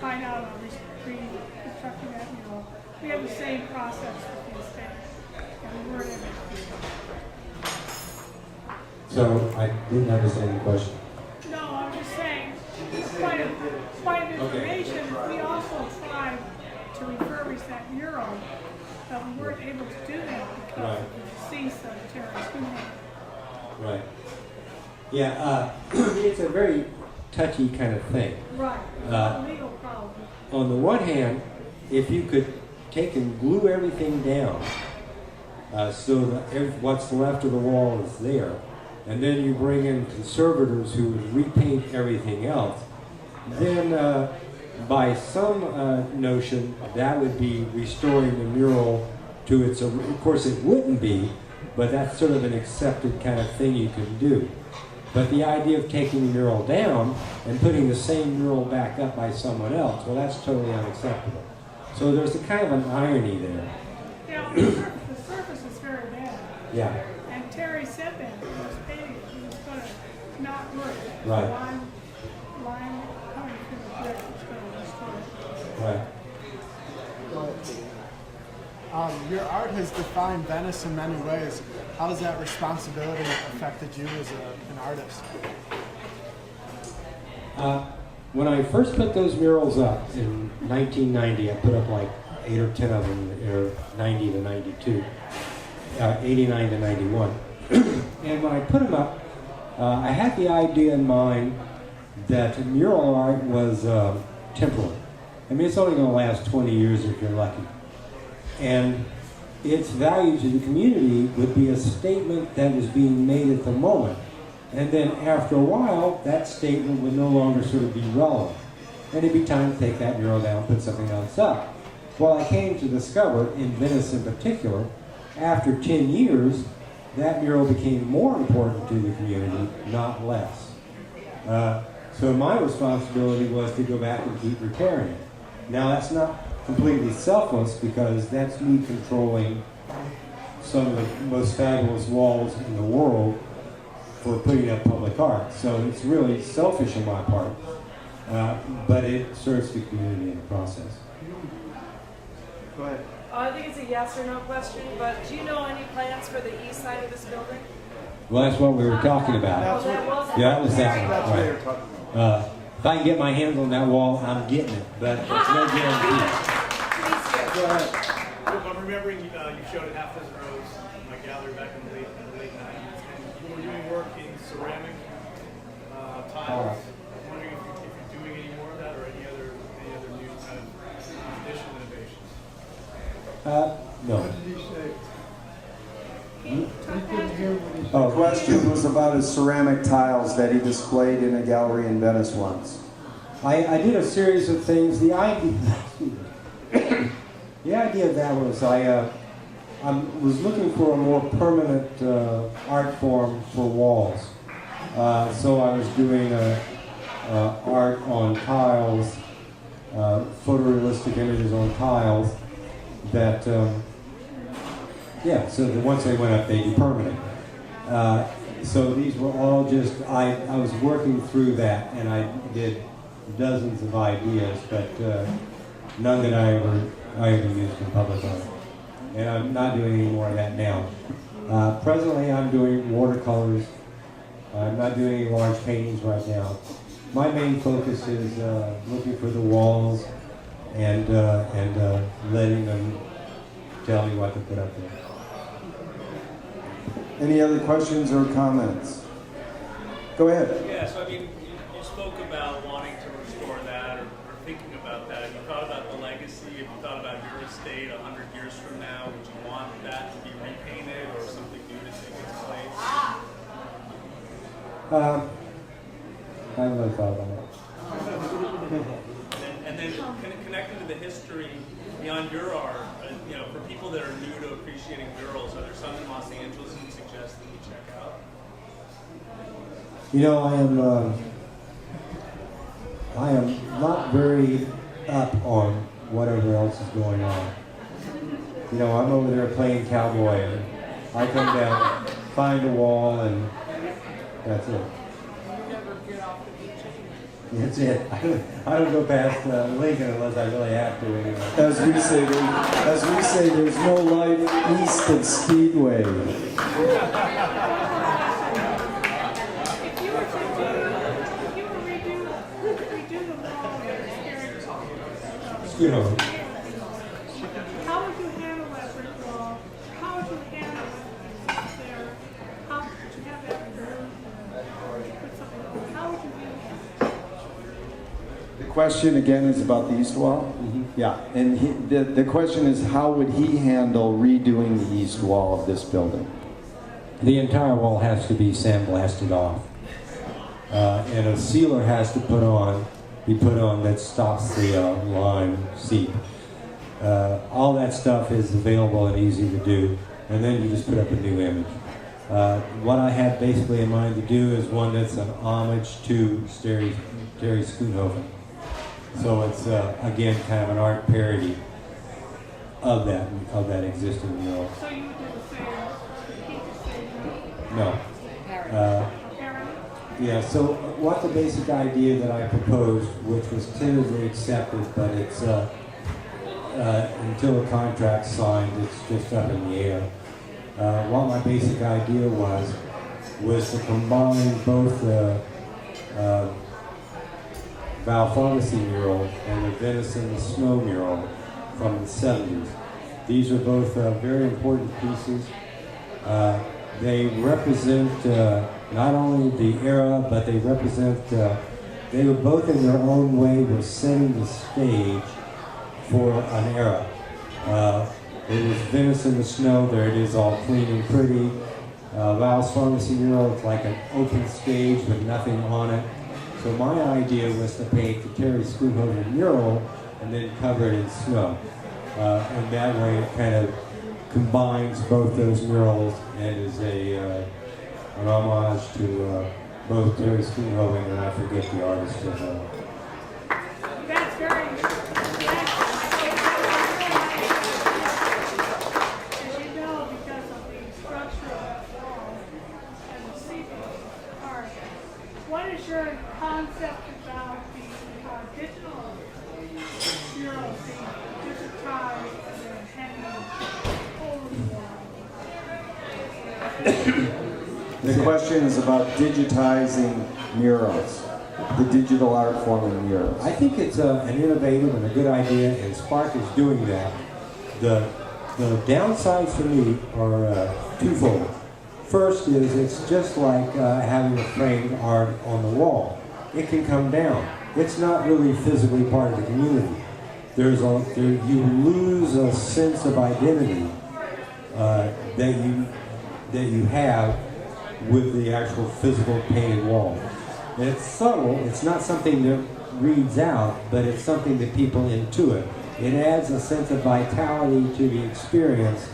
find out about reconstructing that mural. We have the same process with the estate, and we weren't able to do it. So I didn't understand the question. No, I'm just saying, quite of information. We also tried to refurbish that mural, but we weren't able to do that because of the decease of Terry Schoonhoven. Right. Yeah, it's a very touchy kind of thing. Right. A legal problem. On the one hand, if you could take and glue everything down so that what's left of the wall is there, and then you bring in conservators who would repaint everything else, then by some notion, that would be restoring the mural to its, of course it wouldn't be, but that's sort of an accepted kind of thing you can do. But the idea of taking the mural down and putting the same mural back up by someone else, well, that's totally unacceptable. So there's a kind of an irony there. Yeah, the surface is very bad. Yeah. And Terry said that he was painting it. He was going to not work. Right. Line coming through the brick was going to destroy it. Right. Your art has defined Venice in many ways. How has that responsibility affected you as an artist? When I first put those murals up in 1990, I put up like 8 or 10 of them, or 90 to 92, 89 to 91. And when I put them up, I had the idea in mind that mural art was temporal. I mean, it's only going to last 20 years if you're lucky. And its value to the community would be a statement that was being made at the moment. And then after a while, that statement would no longer sort of be relevant. And it'd be time to take that mural down, put something else up. Well, I came to discover, in Venice in particular, after 10 years, that mural became more important to the community, not less. So my responsibility was to go back and keep repairing it. Now, that's not completely selfless, because that's me controlling some of the most fabulous walls in the world for putting up public art. So it's really selfish on my part, but it serves the community in the process. Go ahead. I think it's a yes or no question, but do you know any plans for the east side of this building? Well, that's what we were talking about. Yeah, that was that one. That's what they were Right. talking about. If I can get my hands on that wall, I'm getting it, but it's no guarantee. Go ahead. I'm remembering you showed at Half Dozen Rows in my gallery back in the late 90s, and you were doing work in ceramic tiles. I'm wondering if you're doing any more of that or any other new kind of additional innovations. No. What did he say? The question was about his ceramic tiles that he displayed in a gallery in Venice once. I did a series of things. The idea of that was I was looking for a more permanent art form for walls. So I was doing art on tiles, photorealistic images on tiles that, so that once they went up, they'd be permanent. So these were all just, I was working through that, and I did dozens of ideas, but none that I ever used in public art. And I'm not doing any more of that now. Presently, I'm doing watercolors. I'm not doing any large paintings right now. My main focus is looking for the walls and letting them tell me what to put up there. Any other questions or comments? Go ahead. Yeah, so I mean, you spoke about wanting to restore that or thinking about that. Have you thought about the legacy? Have you thought about your estate 100 years from now? Would you want that to be repainted or something new to take its place? I haven't really thought about that. And then connected to the history beyond your art, for people that are new to appreciating murals, are there some in Los Angeles you'd suggest that you check out? I am not very up on whatever else is going on. I'm over there playing cowboy, and I come down, find a wall, and that's it. That's it. I don't go past Lincoln unless I really have to. Anyway. As we say, there's no life east of Speedway. If you were to redo the wall there, how would you handle that brick wall? How would you handle it there? How would you have that removed? Put something on? How would you do that? The question again is about the east wall? Mm-hmm. Yeah, and the question is how would he handle redoing the east wall of this building? The entire wall has to be sandblasted off. And a sealer has to be put on that stops the lime seep. All that stuff is available and easy to do, and then you just put up a new image. What I had basically in mind to do is one that's an homage to Gerry Fialka. So it's again kind of an art parody of that existing mural. So you would do the same, keep the same? No. Yeah, so what the basic idea that I proposed, which was tentatively accepted, but it's until a contract's signed, it's just up in the air. What my basic idea was to combine both the Val Pharmacy mural and the Venice in the Snow mural from the 70s. These are both very important pieces. They represent not only the era, but they represent, they were both in their own way were setting the stage for an era. It was Venice in the Snow, there it is all clean and pretty. Val's Pharmacy mural, it's like an open stage with nothing on it. So my idea was to paint the Gerry Fialka mural and then cover it in snow. And that way it kind of combines both those murals and is an homage to both Gerry Fialka and I forget the artist. That's very, as you know, because of the structure of the wall and the seepage part, what is your concept about the digital murals being digitized and hanging over the wall? The question is about digitizing murals, the digital art form in murals. I think it's an innovative and a good idea, and Spark is doing that. The downsides for me are twofold. First is it's just like having a framed art on the wall. It can come down. It's not really physically part of the community. You lose a sense of identity that you have with the actual physical painted wall. And it's subtle. It's not something that reads out, but it's something that people intuit. It adds a sense of vitality to the experience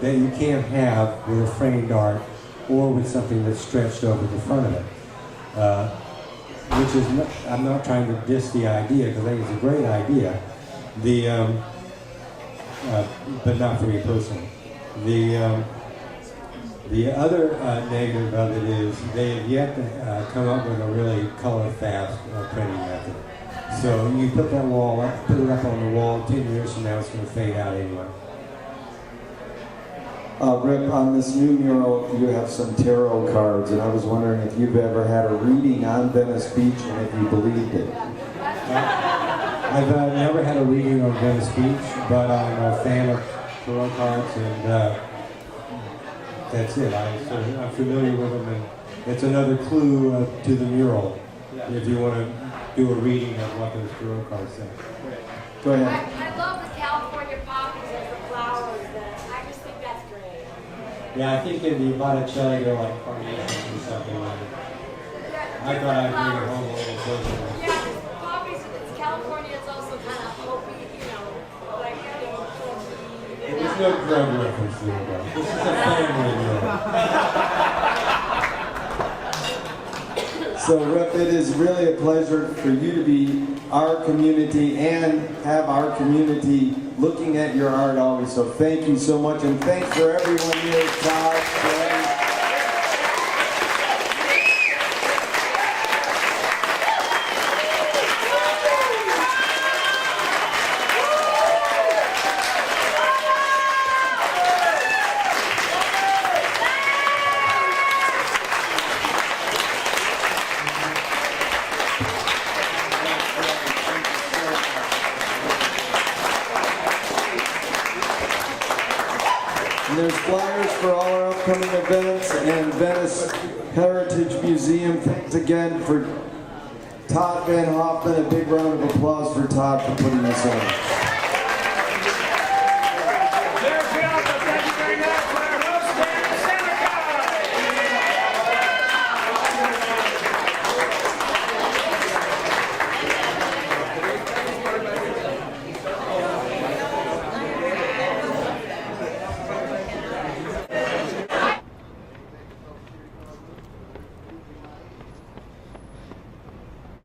that you can't have with a framed art or with something that's stretched over the front of it. Which is, I'm not trying to diss the idea, because I think it's a great idea. But not for me personally. The other negative of it is they have yet to come up with a really color-fast printing method. So you put that wall up, put it up on the wall, 10 years from now it's going to fade out anyway. Rip, on this new mural, you have some tarot cards, and I was wondering if you've ever had a reading on Venice Beach and if you believed it. I've never had a reading on Venice Beach, but I'm a fan of tarot cards, and that's it. I'm familiar with them, and it's another clue to the mural if you want to do a reading of what those tarot cards say. Go ahead. I love the California poppies as the flowers. I just think that's great. Yeah, I think in the Botticelli they're like carnations or something like that. I thought I'd bring it home a little closer. Yeah, poppies, it's California, it's also kind of hopey, like, There's no drug reference to it, though. This is a family meal. So, Rip, it is really a pleasure for you to be our community and have our community looking at your art always. So thank you so much, and thanks for everyone here, Todd, Greg. There's flyers for all our upcoming events, and Venice Heritage Museum. Thanks again for Todd Van Hoffman. A big round of applause for Todd for putting this on.